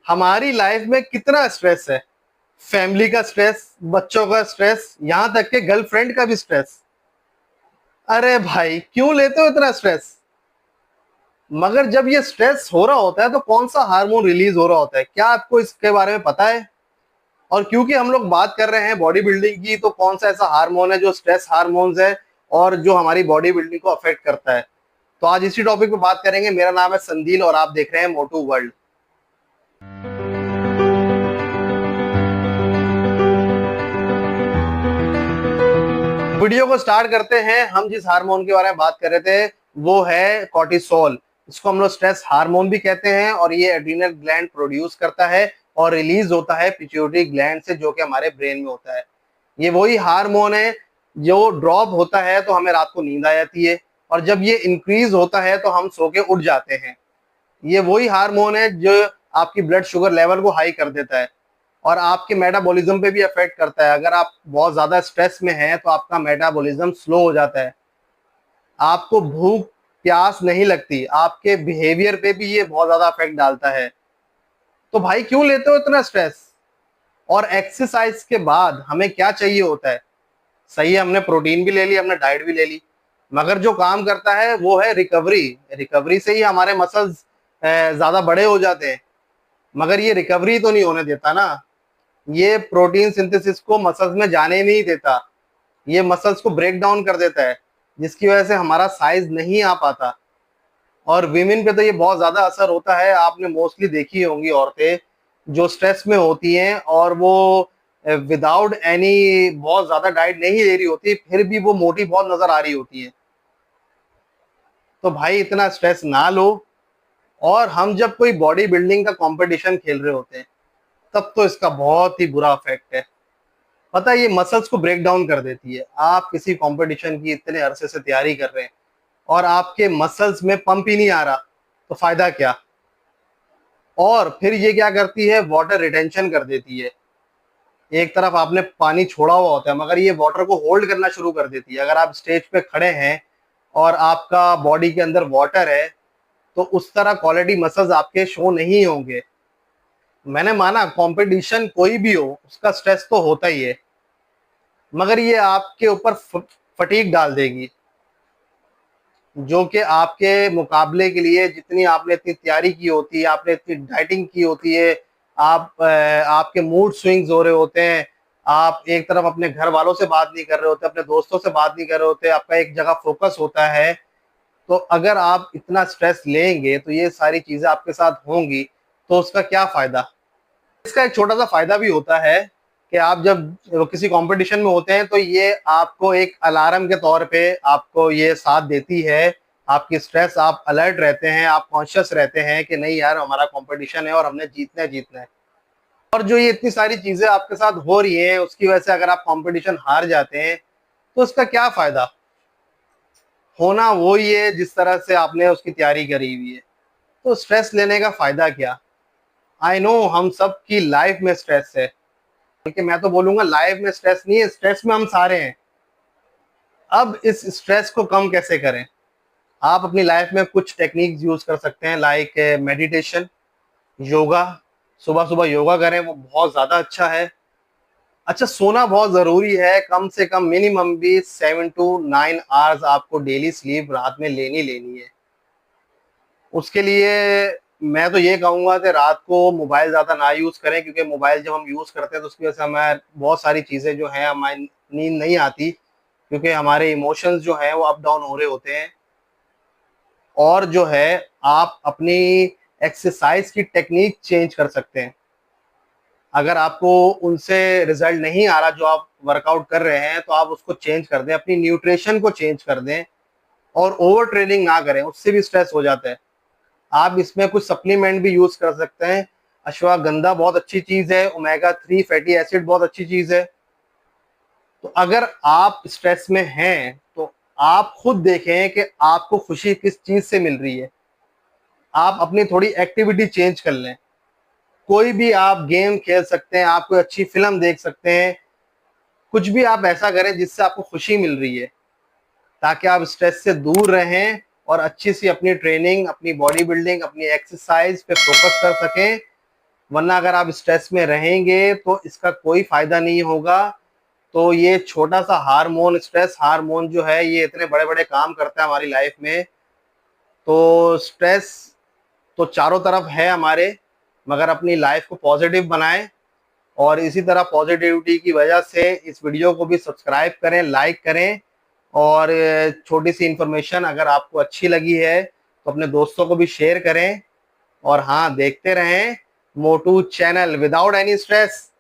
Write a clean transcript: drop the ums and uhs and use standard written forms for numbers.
हमारी लाइफ में कितना स्ट्रेस है। फैमिली का स्ट्रेस, बच्चों का स्ट्रेस, यहां तक के गर्लफ्रेंड का भी स्ट्रेस। अरे भाई क्यों लेते हो इतना स्ट्रेस? मगर जब ये स्ट्रेस हो रहा होता है तो कौन सा हार्मोन रिलीज हो रहा होता है, क्या आपको इसके बारे में पता है? और क्योंकि हम लोग बात कर रहे हैं बॉडी बिल्डिंग की, तो कौन सा ऐसा हार्मोन है जो स्ट्रेस हार्मोन्स है और जो हमारी बॉडी बिल्डिंग को अफेक्ट करता है? तो आज इसी टॉपिक पे बात करेंगे। मेरा नाम है संदील और आप देख रहे हैं मोटू वर्ल्ड। वीडियो को स्टार्ट करते हैं। हम जिस हार्मोन के बारे में बात कर रहे थे वो है कॉर्टिसोल। इसको हम लोग स्ट्रेस हार्मोन भी कहते हैं और ये एड्रीनल ग्लैंड प्रोड्यूस करता है और रिलीज होता है पिट्यूटरी ग्लैंड से, जो कि हमारे ब्रेन में होता है। ये वही हार्मोन है जो ड्रॉप होता है तो हमें रात को नींद आ जाती है, और जब ये इंक्रीज होता है तो हम सो के उठ जाते हैं। ये वही हार्मोन है जो आपकी ब्लड शुगर लेवल को हाई कर देता है और आपके मेटाबॉलिज्म पे भी अफेक्ट करता है। अगर आप बहुत ज्यादा स्ट्रेस में हैं तो आपका मेटाबॉलिज्म स्लो हो जाता है, आपको भूख प्यास नहीं लगती, आपके बिहेवियर पे भी ये बहुत ज्यादा अफेक्ट डालता है। तो भाई क्यों लेते हो इतना स्ट्रेस? और एक्सरसाइज के बाद हमें क्या चाहिए होता है? सही है, हमने प्रोटीन भी ले ली, हमने डाइट भी ले ली, मगर जो काम करता है वो है रिकवरी। रिकवरी से ही हमारे मसल्स ज्यादा बड़े हो जाते हैं, मगर ये रिकवरी तो नहीं होने देता ना। ये प्रोटीन सिंथेसिस को मसल्स में जाने नहीं देता, ये मसल्स को ब्रेक डाउन कर देता है, जिसकी वजह से हमारा साइज नहीं आ पाता। और विमेन पे तो ये बहुत ज्यादा असर होता है। आपने मोस्टली देखी होंगी औरतें जो स्ट्रेस में होती हैं और वो विदाउट एनी बहुत ज्यादा डाइट नहीं ले रही होती, फिर भी वो मोटी बहुत नजर आ रही होती है। तो भाई इतना स्ट्रेस ना लो। और हम जब कोई बॉडी बिल्डिंग का कंपटीशन खेल रहे होते हैं तब तो इसका बहुत ही बुरा इफेक्ट है। पता है, ये मसल्स को ब्रेक डाउन कर देती है। आप किसी कंपटीशन की इतने अरसे से तैयारी कर रहे हैं और आपके मसल्स में पंप ही नहीं आ रहा, तो फायदा क्या? और फिर ये क्या करती है, वाटर रिटेंशन कर देती है। एक तरफ आपने पानी छोड़ा हुआ होता है मगर ये वाटर को होल्ड करना शुरू कर देती है। अगर आप स्टेज पे खड़े हैं और आपका बॉडी के अंदर वाटर है तो उस तरह क्वालिटी मसल्स आपके शो नहीं होंगे। मैंने माना कंपटीशन कोई भी हो उसका स्ट्रेस तो होता ही है, मगर ये आपके ऊपर फटीग डाल देगी, जो कि आपके मुकाबले के लिए जितनी आपने इतनी तैयारी की होती है, आपने इतनी डाइटिंग की होती है, आपके मूड स्विंग्स हो रहे होते हैं, आप एक तरफ अपने घर वालों से बात नहीं कर रहे होते, अपने दोस्तों से बात नहीं कर रहे होते, आपका एक जगह फोकस होता है। तो अगर आप इतना स्ट्रेस लेंगे तो ये सारी चीजें आपके साथ होंगी, तो उसका क्या फायदा? इसका एक छोटा सा फायदा भी होता है कि आप जब किसी कंपटीशन में होते हैं तो ये आपको एक अलार्म के तौर पे आपको ये साथ देती है। आपकी स्ट्रेस, आप अलर्ट रहते हैं, आप कॉन्शियस रहते हैं कि नहीं यार हमारा कंपटीशन है और हमने जीतना है, जीतना है। और जो ये इतनी सारी चीजें आपके साथ हो रही हैं उसकी वजह से अगर आप कंपटीशन हार जाते हैं तो उसका क्या फायदा? होना वो ही है जिस तरह से आपने उसकी तैयारी करी हुई है। तो स्ट्रेस लेने का फायदा क्या? आई नो हम सब की लाइफ में स्ट्रेस है, बल्कि मैं तो बोलूंगा लाइफ में स्ट्रेस नहीं है, स्ट्रेस में हम सारे हैं। अब इस स्ट्रेस को कम कैसे करें? आप अपनी लाइफ में कुछ टेक्निक्स यूज कर सकते हैं, लाइक मेडिटेशन, योगा। सुबह सुबह योगा करें, वो बहुत ज्यादा अच्छा है। अच्छा, सोना बहुत जरूरी है, कम से कम मिनिमम भी 7 to 9 आवर्स आपको डेली स्लीप रात में लेनी लेनी है। उसके लिए मैं तो ये कहूंगा कि रात को मोबाइल ज्यादा ना यूज करें, क्योंकि मोबाइल जब हम यूज करते हैं तो उसकी वजह से हमें बहुत सारी चीजें जो है हमारी नींद नहीं आती, क्योंकि हमारे इमोशंस जो है वो अप डाउन हो रहे होते हैं। और जो है आप अपनी एक्सरसाइज की टेक्निक चेंज कर सकते हैं। अगर आपको उनसे रिजल्ट नहीं आ रहा जो आप वर्कआउट कर रहे हैं तो आप उसको चेंज कर दें, अपनी न्यूट्रिशन को चेंज कर दें और ओवर ट्रेनिंग ना करें, उससे भी स्ट्रेस हो जाता है। आप इसमें कुछ सप्लीमेंट भी यूज कर सकते हैं। अश्वगंधा बहुत अच्छी चीज है, ओमेगा 3 फैटी एसिड बहुत अच्छी चीज है। तो अगर आप स्ट्रेस में हैं तो आप खुद देखें कि आपको खुशी किस चीज से मिल रही है। आप अपनी थोड़ी एक्टिविटी चेंज कर लें। कोई भी आप गेम खेल सकते हैं, आप कोई अच्छी फिल्म देख सकते हैं, कुछ भी आप ऐसा करें जिससे आपको खुशी मिल रही है, ताकि आप स्ट्रेस से दूर रहें और अच्छी सी अपनी ट्रेनिंग, अपनी बॉडी बिल्डिंग, अपनी एक्सरसाइज पे फोकस कर सकें वरना अगर आप स्ट्रेस में रहेंगे तो इसका कोई फायदा नहीं होगा। तो ये छोटा सा हार्मोन, स्ट्रेस हार्मोन जो है, ये इतने बड़े बड़े काम करता है हमारी लाइफ में। तो स्ट्रेस तो चारों तरफ है हमारे, मगर अपनी लाइफ को पॉजिटिव बनाएं। और इसी तरह पॉजिटिविटी की वजह से इस वीडियो को भी सब्सक्राइब करें, लाइक करें। और छोटी सी इंफॉर्मेशन अगर आपको अच्छी लगी है तो अपने दोस्तों को भी शेयर करें। और हाँ, देखते रहें मोटू चैनल विदाउट एनी स्ट्रेस।